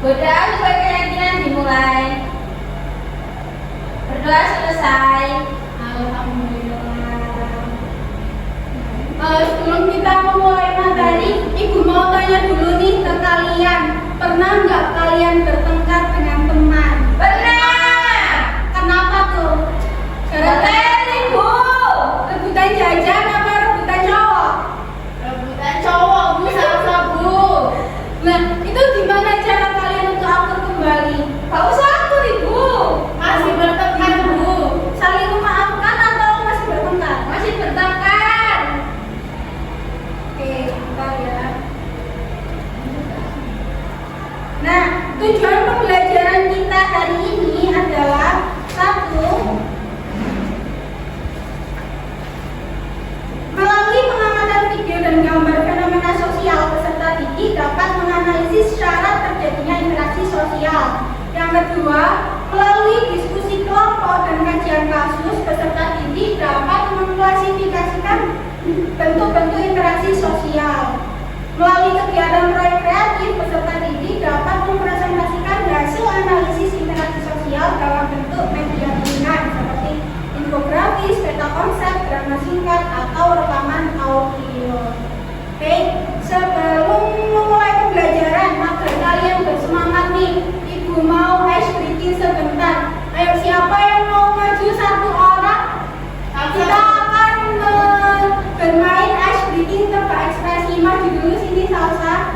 Godaan sesuai keyakinan dimulai. Berdoa selesai. Alhamdulillah. Sebelum kita memulai materi, Ibu mau tanya dulu nih ke kalian. Pernah nggak kalian bertengkar dengan teman? Pernah. Kenapa tuh? Rebutan, Ibu. Rebutan jajan apa rebutan cowok? Rebutan cowok, Bu, sama Bu. Nah, itu gimana cara kalian untuk akur kembali? Gak usah akur, Ibu. Masih bertengkar, Bu. Saling memaafkan atau masih bertengkar? Masih bertengkar. Oke, bentar ya. Nah, tujuan pembelajaran kita hari ini adalah satu, melalui pengamatan video dan gambar fenomena sosial, peserta didik dapat menganalisis syarat terjadinya interaksi sosial. Yang kedua, melalui diskusi kelompok dan kajian kasus, peserta didik dapat mengklasifikasikan bentuk-bentuk interaksi sosial. Melalui kegiatan proyek kreatif, peserta didik dapat mempresentasikan hasil analisis interaksi sosial dalam bentuk media ringan seperti infografis, peta konsep, drama singkat, atau rekaman audio. Oke, sebelum memulai pembelajaran, agar kalian bersemangat nih, Ibu mau ice breaking sebentar. Ayo, siapa yang mau maju satu orang? Kita akan bermain ice breaking tebak ekspresi. Maju dulu sini, Salsa.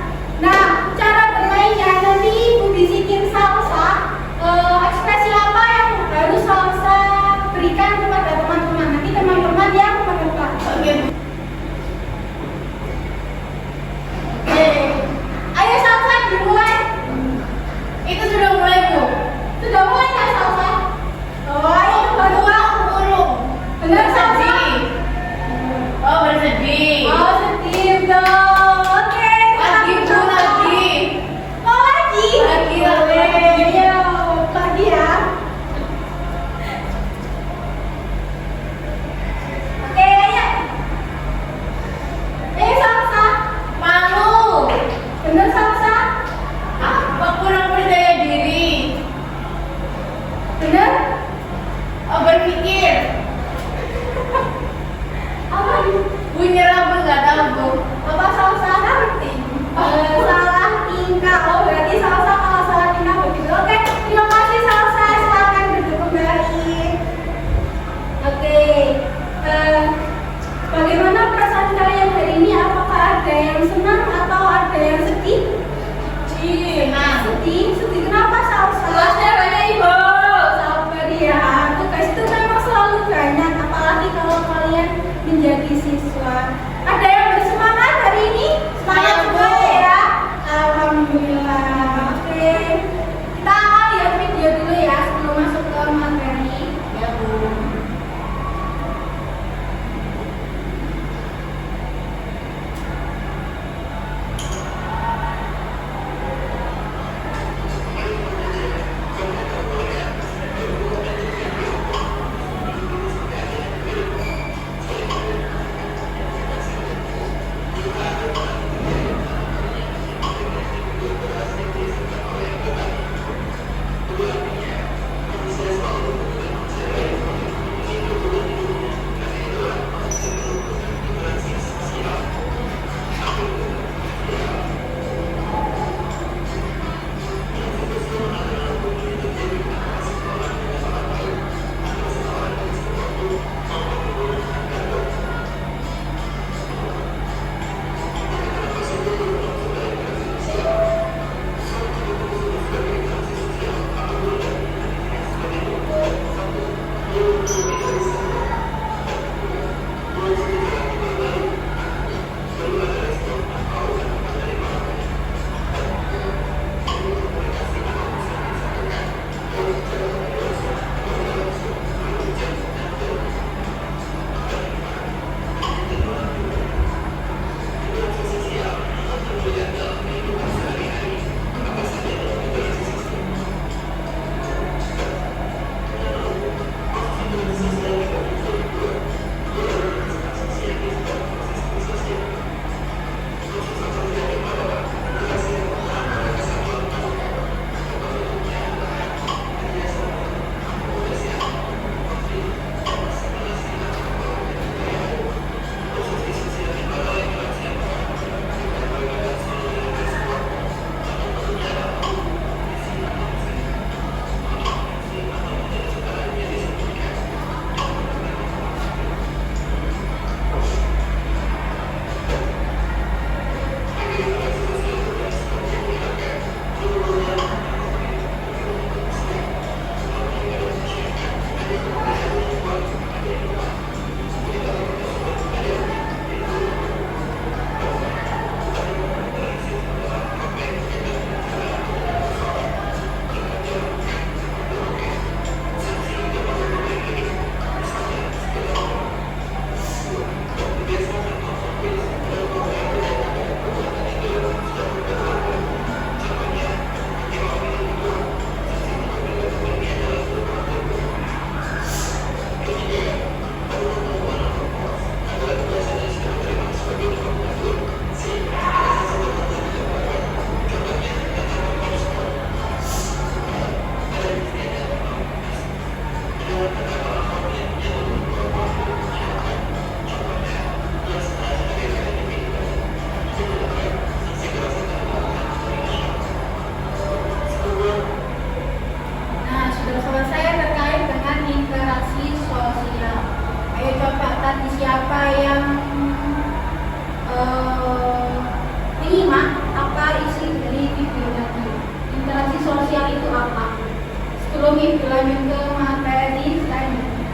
Sebelum itu lanjut ke materi selanjutnya.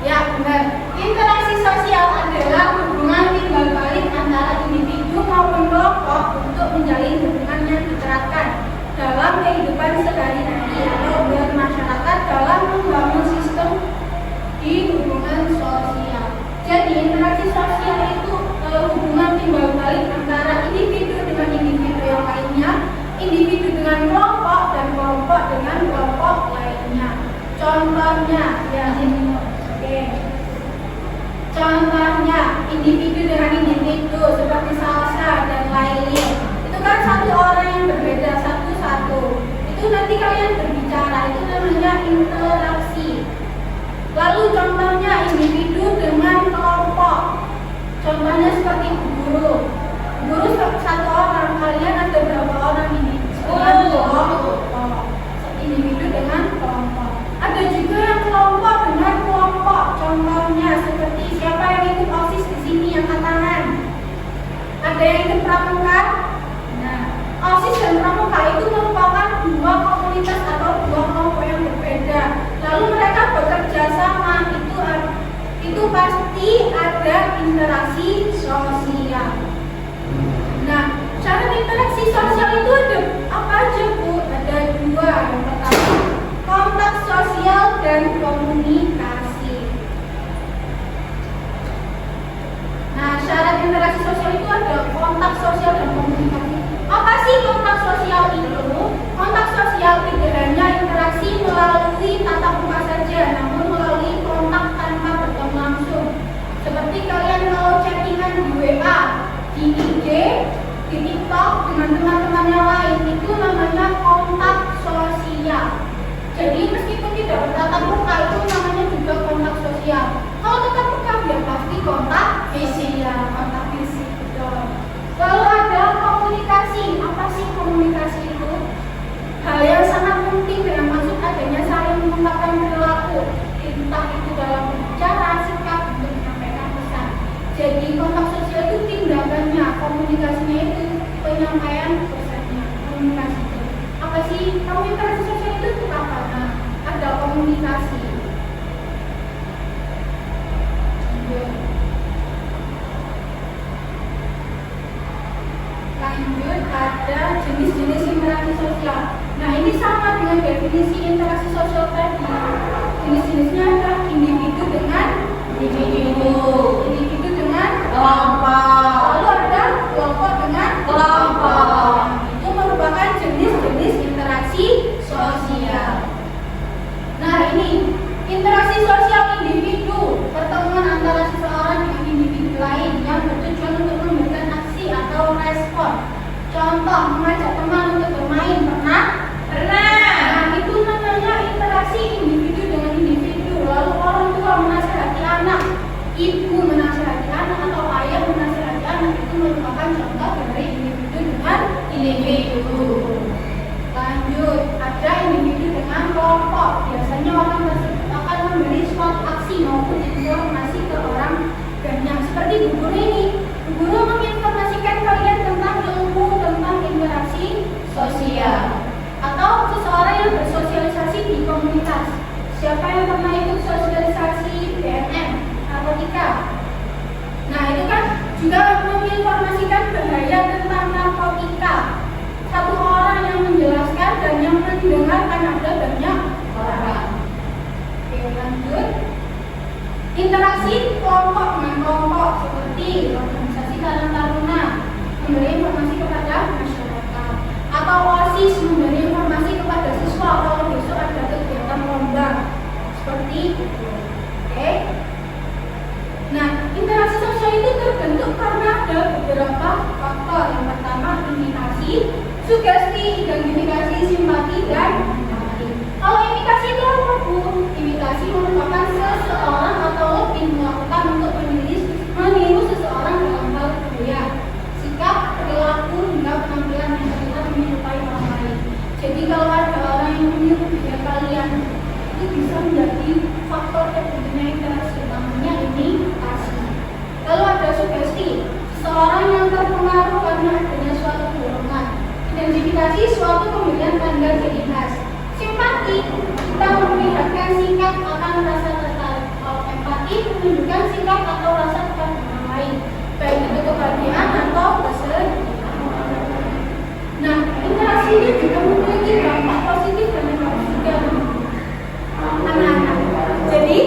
Ya benar, interaksi sosial adalah hubungan timbal balik antara individu maupun kelompok untuk menjalin hubungan yang diterapkan dalam kehidupan sehari-hari atau bermasyarakat dalam membangun sistem di hubungan sosial. Jadi interaksi sosial itu hubungan timbal balik antara individu dengan individu yang lainnya, individu dengan kelompok dan kelompok dengan kelompok lainnya. Contohnya, ya ini, oke. Contohnya individu dengan individu seperti salsa dan lain-lain. Itu kan satu orang yang berbeda satu-satu. Itu nanti kalian berbicara, itu namanya interaksi. Lalu contohnya individu dengan kelompok. Contohnya seperti guru. Guru satu orang, kalian ada berapa orang ini? Kelompok. Individu dengan kelompok. Ada juga yang kelompok dengan kelompok. Contohnya seperti siapa yang ikut OSIS di sini yang angkat tangan? Ada yang ikut pramuka? Nah, OSIS dan pramuka itu merupakan dua komunitas atau dua kelompok yang berbeda. Lalu mereka bekerja sama, itu pasti ada interaksi sosial. Nah, cara interaksi sosial itu ada apa aja, Bu? Ada dua. Yang pertama, kontak sosial dan komunikasi. Nah, syarat interaksi sosial itu ada kontak sosial dan komunikasi. Apa sih kontak sosial itu? Kontak sosial tidak hanya interaksi melalui tatap muka saja, namun melalui kontak tanpa bertemu langsung. Seperti kalian kalau chattingan di WA, di IG, di TikTok dengan teman-teman yang lain, itu namanya kontak sosial. Jadi meskipun tidak bertatap muka, itu namanya juga kontak sosial. Kalau tatap muka, ya pasti kontak fisik. Kontak fisik. Lalu ada komunikasi. Apa sih komunikasi itu? Hal yang sangat penting dengan maksud adanya saling mengungkapkan perilaku, entah itu dalam berbicara, sikap, untuk menyampaikan pesan. Jadi kontak sosial itu tindakannya, komunikasinya itu penyampaian pesannya, komunikasi. Apa sih komunikasi sosial itu apa? Nah, ada komunikasi. Lanjut, ada jenis-jenis interaksi sosial. Nah, ini sama dengan definisi interaksi sosial tadi. Jenis-jenisnya ada individu dengan individu, individu dengan kelompok, lalu ada kelompok dengan kelompok. Itu merupakan jenis-jenis interaksi sosial. Nah, ini interaksi sosial individu, pertemuan antara seseorang dengan individu lain yang bertujuan untuk memberikan aksi atau respon. Contoh, mengajak teman untuk bermain, pernah? Nah, itu namanya interaksi individu dengan individu. Lalu orang tua menasihati anak, ibu menasihati anak, atau ayah menasihati anak, itu merupakan contoh dari individu dengan individu. Lanjut, ada individu dengan kelompok. Biasanya orang tersebut akan memberi suatu aksi maupun informasi ke orang banyak. Seperti Bu Guru ini, Bu Guru menginformasikan kalian tentang ilmu tentang interaksi sosial. Atau seseorang yang bersosialisasi di komunitas. Siapa yang pernah ikut sosialisasi BNN, narkotika? Nah, itu kan juga menginformasikan bahaya tentang narkotika. Satu orang yang menjelaskan dan yang mendengarkan ada banyak orang. Oke, lanjut. Interaksi kelompok dengan kelompok seperti organisasi Karang Taruna memberi informasi kepada masyarakat, atau OSIS memberi informasi kepada siswa kalau besok ada kegiatan lomba seperti itu. Oke. Nah, interaksi sosial itu terbentuk karena ada beberapa faktor. Yang pertama, imitasi, sugesti, identifikasi, simpati, dan empati. Kalau imitasi itu apa, Bu? Imitasi merupakan seseorang atau lebih melakukan untuk meniru seseorang dalam hal budaya, sikap, perilaku, hingga penampilan yang terlihat menyerupai orang lain. Jadi kalau ada orang yang meniru budaya kalian, itu bisa menjadi faktor terbentuknya interaksi, namanya imitasi. Lalu ada sugesti, seseorang yang terpengaruh karena adanya suatu Identifikasi suatu pemberian tanda ciri khas. Simpati, kita memperlihatkan sikap akan rasa tertarik. Kalau empati menunjukkan sikap atau rasa tertarik orang lain, baik itu kebahagiaan atau kesedihan. Nah, interaksi ini juga memiliki dampak positif dan negatif juga anak-anak. Jadi,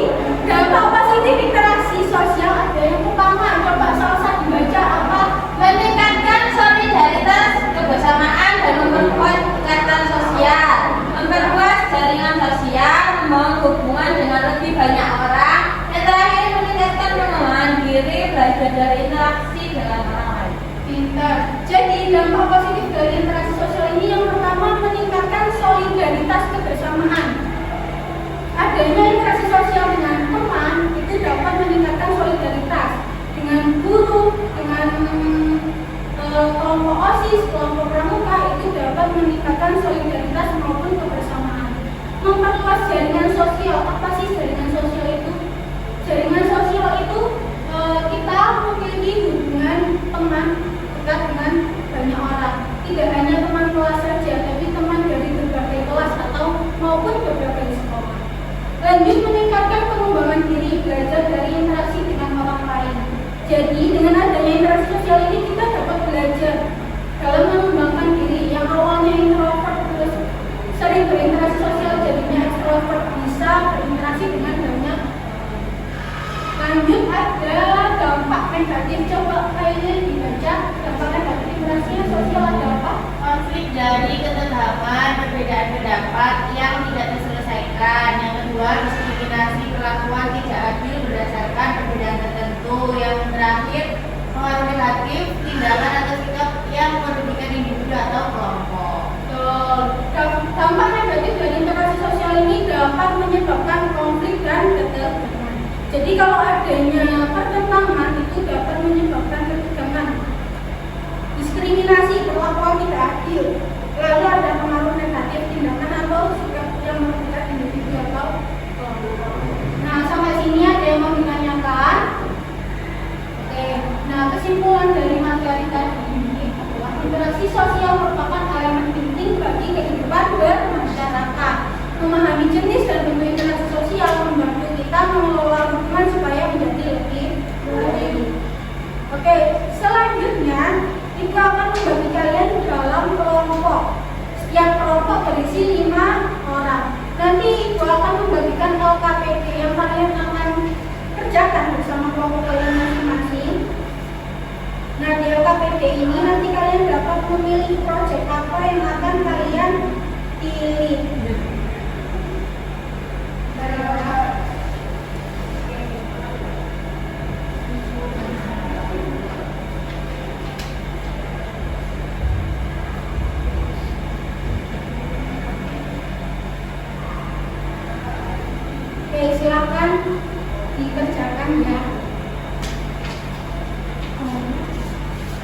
dampak positif interaksi sosial ada yang pertama, coba salsa dibaca apa? Meningkatkan solidaritas, kebersamaan, dan memperkuat ikatan sosial. Memperluas jaringan sosial, membangun hubungan dengan lebih banyak orang. Yang terakhir, meningkatkan pengembangan diri, belajar dari interaksi dengan orang lain. Pintar. Jadi, dampak positif dari interaksi sosial ini yang pertama meningkatkan solidaritas kebersamaan. Adanya interaksi sosial dengan teman itu dapat meningkatkan solidaritas dengan guru, dengan kelompok OSIS, kelompok pramuka itu dapat meningkatkan solidaritas maupun kebersamaan. Memperluas jaringan sosial. Apa sih jaringan sosial itu? Jaringan sosial itu kita memiliki hubungan teman dekat dengan banyak orang. Tidak hanya teman kelas saja, tapi teman dari berbagai kelas atau maupun berbagai sekolah. Lanjut, meningkatkan pengembangan diri, belajar dari interaksi dengan orang lain. Jadi dengan adanya interaksi sosial ini kita dapat belajar dalam mengembangkan diri. Yang awalnya introvert terus sering berinteraksi sosial jadinya extrovert, bisa berinteraksi dengan banyak. Lanjut, ada dampak negatif. Coba kayaknya dibaca dampak negatif interaksi sosial ada apa? Konflik dari ketegangan, perbedaan pendapat yang tidak terselesaikan. Yang kedua, diskriminasi perlakuan tidak adil berdasarkan perbedaan tertentu. Yang terakhir, pengaruh negatif tindakan atau sikap yang merugikan individu atau kelompok. Dampak negatif dari interaksi sosial ini dapat menyebabkan konflik dan ketegangan. Jadi kalau adanya pertentangan itu dapat menyebabkan ketegangan. Diskriminasi, perlakuan tidak adil. Lalu ada pengaruh negatif tindakan atau sikap yang merugikan individu atau kelompok. Nah, sampai sini ada yang mau ditanyakan? Oke. Nah, kesimpulan dari materi tadi ini adalah interaksi sosial merupakan elemen penting bagi kehidupan bermasyarakat. Memahami jenis dan bentuk interaksi sosial membantu kita mengelola hubungan supaya menjadi lebih baik. Oke, selanjutnya Ibu akan membagi kalian dalam kelompok. Setiap kelompok berisi 5 orang. Nanti Ibu akan membagikan LKPD yang kalian akan kerjakan bersama kelompok kalian masing-masing. Nah, di LKPD ini nanti kalian dapat memilih proyek apa yang akan kalian pilih. Oke, silakan dikerjakan ya.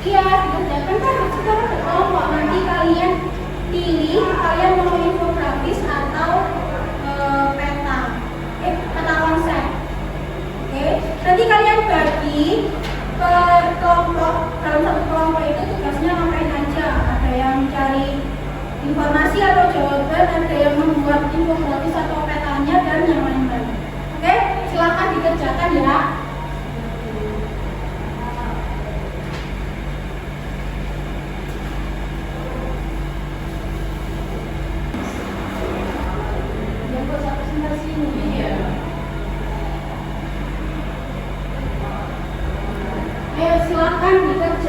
Iya, dikerjakan kan sekarang berkelompok. Nanti kalian pilih kalian mau infografis atau peta, peta konsep. Oke, nanti kalian bagi per kelompok. Dalam satu kelompok itu tugasnya ngapain aja? Ada yang cari informasi atau jawaban, ada yang membuat infografis atau petanya dan yang lain-lain. Oke, silakan dikerjakan ya. Ayo silakan dikerjakan.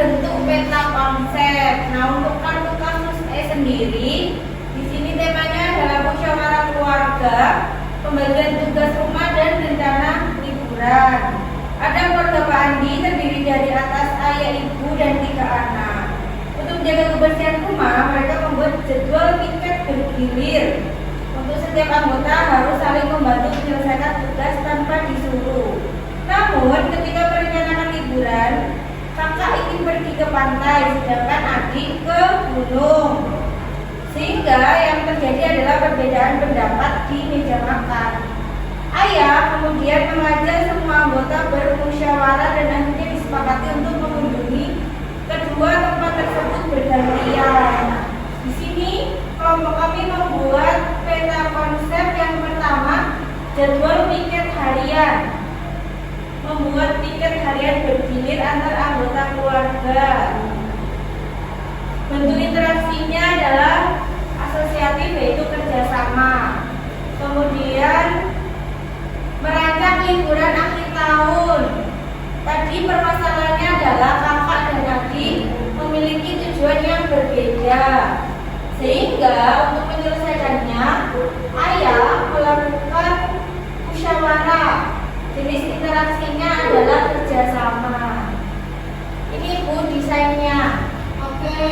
bentuk peta konsep. Nah, untuk kartu kasus E sendiri, di sini temanya adalah musyawarah keluarga, pembagian tugas rumah dan rencana liburan. Ada keluarga Pak Andi terdiri dari atas ayah, ibu, dan 3 anak. Untuk menjaga kebersihan rumah, mereka membuat jadwal piket bergilir. Untuk setiap anggota harus saling membantu menyelesaikan tugas tanpa disuruh. Namun, ketika merencanakan liburan, kakak ingin pergi ke pantai, sedangkan adik ke gunung. Sehingga yang terjadi adalah perbedaan pendapat di meja makan. Ayah kemudian mengajak semua anggota bermusyawarah dan akhirnya disepakati untuk mengunjungi kedua tempat tersebut bergantian. Di sini kelompok kami membuat peta konsep yang pertama, jadwal piket harian. Membuat tiket harian bergilir antar anggota keluarga. Bentuk interaksinya adalah asosiatif, yaitu kerjasama. Kemudian merancang liburan akhir tahun. Tadi permasalahannya adalah kakak dan adik memiliki tujuan yang berbeda, sehingga untuk menyelesaikannya ayah melakukan musyawarah. Jenis interaksinya adalah kerjasama. Ini Bu desainnya. Oke,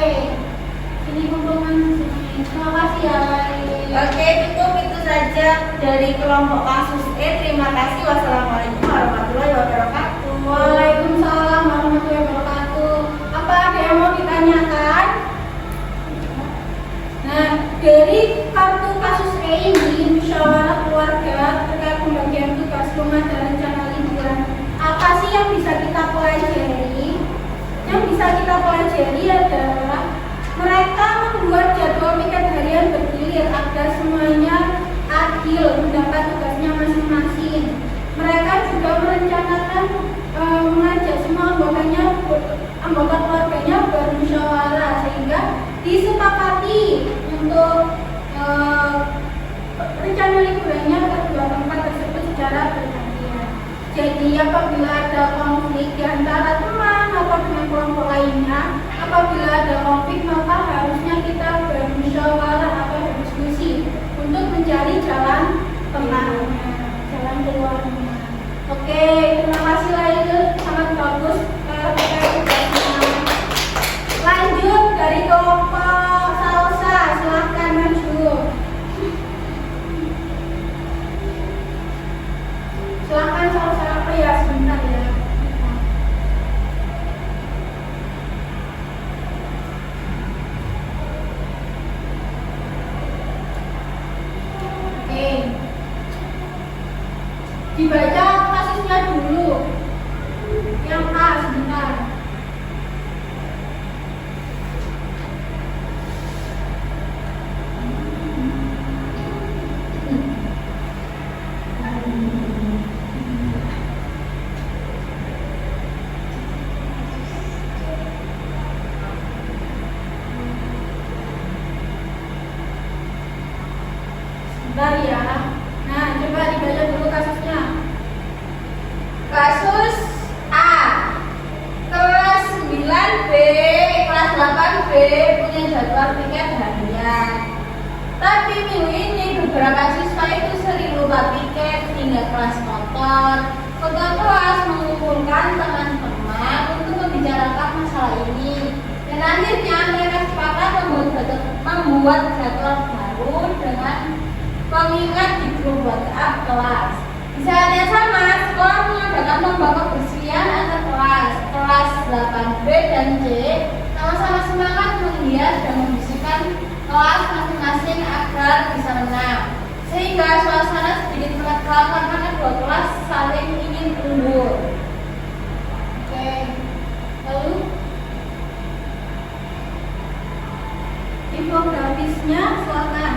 ini potongan sini. Terima kasih ya. Oke, cukup itu saja dari kelompok kasus E. Terima kasih. Wassalamualaikum warahmatullahi wabarakatuh. Waalaikumsalam warahmatullahi wabarakatuh. Apa ada yang mau ditanyakan? Nah, dari kartu kasus E ini, musyawarah keluarga terkait pembagian tugas rumah dan rencana liburan, apa sih yang bisa kita pelajari? Yang bisa kita pelajari adalah mereka membuat jadwal piket harian bergilir agar semuanya adil mendapat tugasnya masing-masing. Mereka juga merencanakan mengajak semua anggota keluarganya bermusyawarah sehingga disepakati untuk rencana liburannya ke kedua tempat tersebut secara bergantian. Jadi apabila ada konflik di antara teman atau dengan kelompok lainnya, apabila ada konflik maka harusnya kita bermusyawarah atau berdiskusi untuk mencari jalan tengahnya, jalan keluarnya. Oke, terima kasih Lail, sangat bagus tugasnya. Lanjut dari kelompok Salsa, silahkan maju. Silahkan Salsa, apa ya sebentar ya. Oke, dibaca kasusnya dulu. Yang A sebentar. Sebentar ya. Nah, coba dibaca dulu kasusnya. Kasus A, kelas 9B, kelas 8B punya jadwal piket harian. Tapi minggu ini beberapa siswa itu sering lupa piket hingga kelas motor. Ketua kelas mengumpulkan teman-teman untuk membicarakan masalah ini. Dan akhirnya mereka sepakat membuat jadwal baru dengan pengingat di grup WhatsApp kelas. Di saat yang sama, sekolah mengadakan lomba kebersihan antar kelas. Kelas 8B dan C sama-sama semangat menghias dan membersihkan kelas masing-masing agar bisa menang. Sehingga suasana sedikit menegang karena kedua kelas saling ingin unggul. Oke, lalu infografisnya silakan.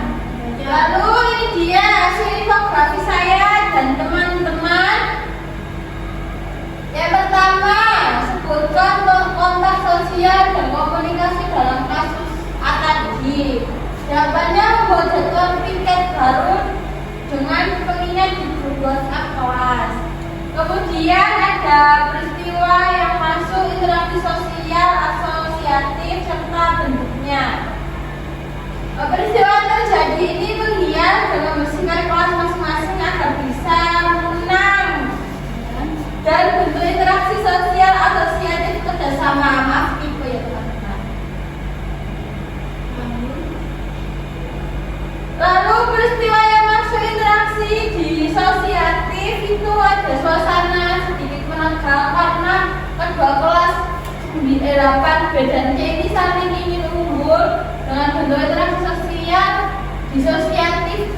Lalu ini dia hasil infografis saya dan teman-teman. Yang pertama, sebutkan kontak sosial dan komunikasi dalam kasus A tadi. Jawabannya membuat jadwal piket baru dengan pengingat di grup WhatsApp kelas. Kemudian ada peristiwa yang masuk interaksi sosial ada suasana sedikit menegang karena kedua kelas di rapat B dan C ini saling ingin unggul dengan bentuk interaksi sosial, disosiatif,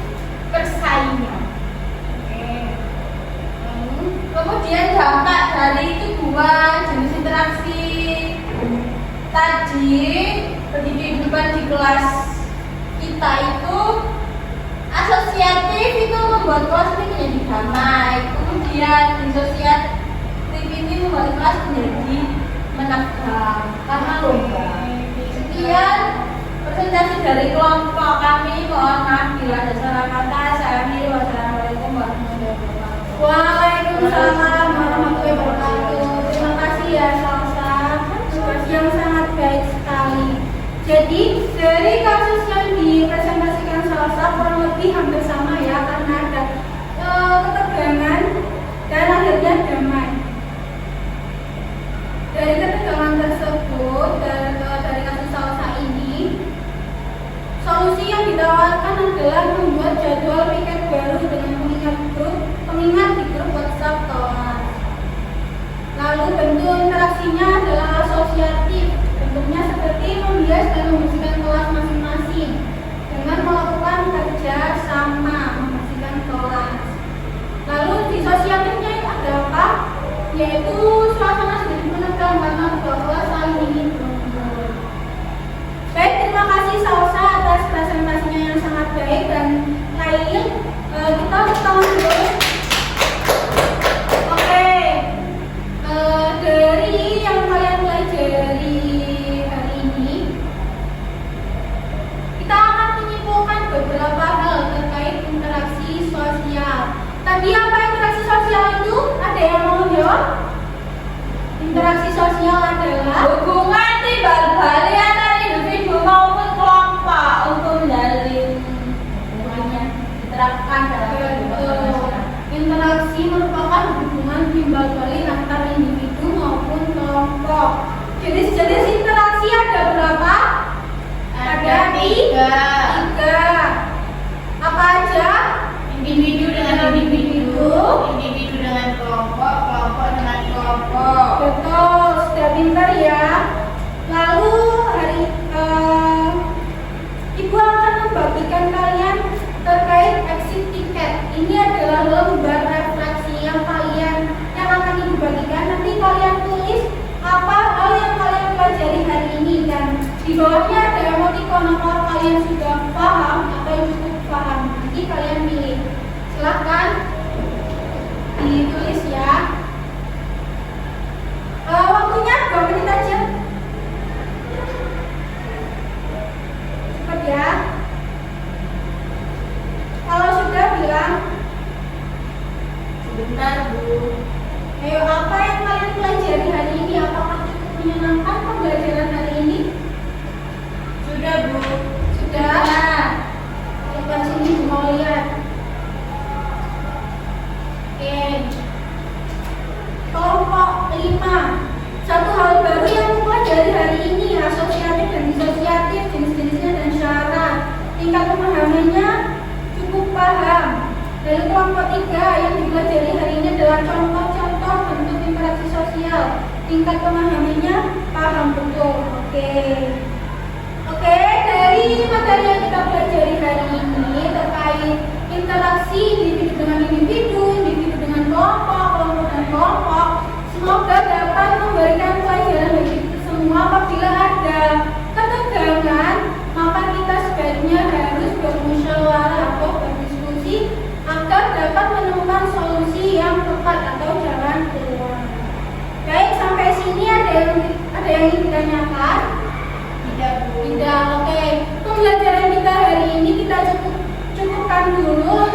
persaingan. Kemudian dampak dari itu dua jenis interaksi tadi bagi kehidupan di kelas kita itu asosiatif itu membuat kelas ini menjadi damai, kemudian disosiatif ini membuat kelas menjadi menegang karena lomba. Sekian presentasi dari kelompok kami, mohon maaf bila ada salah kata. Saya akhiri, wassalamualaikum warahmatullahi wabarakatuh. Waalaikumsalam warahmatullahi wabarakatuh. Terima kasih ya Salsa, tugas yang sangat baik sekali. Jadi dari kasus yang dipresentasikan Salsa kurang lebih hampir sama ya, karena ada ketegangan dan akhirnya damai. Dari ketegangan tersebut dari kasus Salsa ini, solusi yang ditawarkan adalah membuat jadwal piket baru dengan pengingat di grup WhatsApp kelas. Lalu bentuk interaksinya adalah asosiatif, bentuknya seperti membias dan membersihkan kelas masing-masing dengan melakukan kerja sama membersihkan kelas. Lalu disosiatifnya itu ada apa? Yaitu suasana sedikit menegang karena kedua kelas saling ingin berkumpul. Baik, terima kasih Salsa atas presentasinya yang sangat baik dan lain. Kita bertemu dulu. Oke, dari yang kalian pelajari hari ini, kita akan menyimpulkan beberapa hal terkait interaksi sosial. Tadi apa interaksi sosial itu? Ada yang mau jawab? Interaksi sosial adalah Hubungan timbal balik antara individu maupun kelompok untuk menjalin hubungannya diterapkan dalam kehidupan sosial. interaksi merupakan hubungan timbal balik antara individu maupun kelompok. Jenis-jenis interaksi ada berapa? Ada tiga. Apa aja? Individu dengan individu, individu dengan kelompok, kelompok dengan kelompok. Betul, sudah pintar ya. Lalu Ibu akan membagikan kalian terkait exit ticket. Ini adalah lembar refleksi yang akan Ibu bagikan. Nanti kalian tulis apa hal yang kalian pelajari hari ini dan di bawahnya ada emoticon apakah kalian sudah paham atau cukup paham. Nanti kalian pilih. Silahkan ditulis ya. Waktunya 2 menit aja. Cepat ya. Kalau sudah bilang Sebentar Bu. ayo, apa yang kalian pelajari hari ini? Apakah cukup menyenangkan pembelajaran hari ini? Sudah Bu. Sudah. Coba sini mau lihat. Oke. Kelompok 5. Satu hal baru yang pelajari hari ini, asosiatif dan disosiatif, jenis-jenisnya dan syarat. Tingkat pemahamannya cukup paham. Dari kelompok 3 yang dipelajari hari ini adalah contoh-contoh bentuk interaksi sosial. Tingkat pemahamannya paham betul. Oke, dari materi yang kita pelajari hari ini terkait interaksi individu dengan individu, individu dengan kelompok, kelompok dan kelompok, semoga dapat memberikan pelajaran bagi kita semua. Apabila ada ketegangan, maka kita sebaiknya harus bermusyawarah atau berdiskusi agar dapat menemukan solusi yang tepat atau jalan keluar. Baik, sampai sini ada yang ingin ditanyakan? Tidak Bu. Tidak, oke. Pembelajaran kita hari ini kita cukupkan dulu.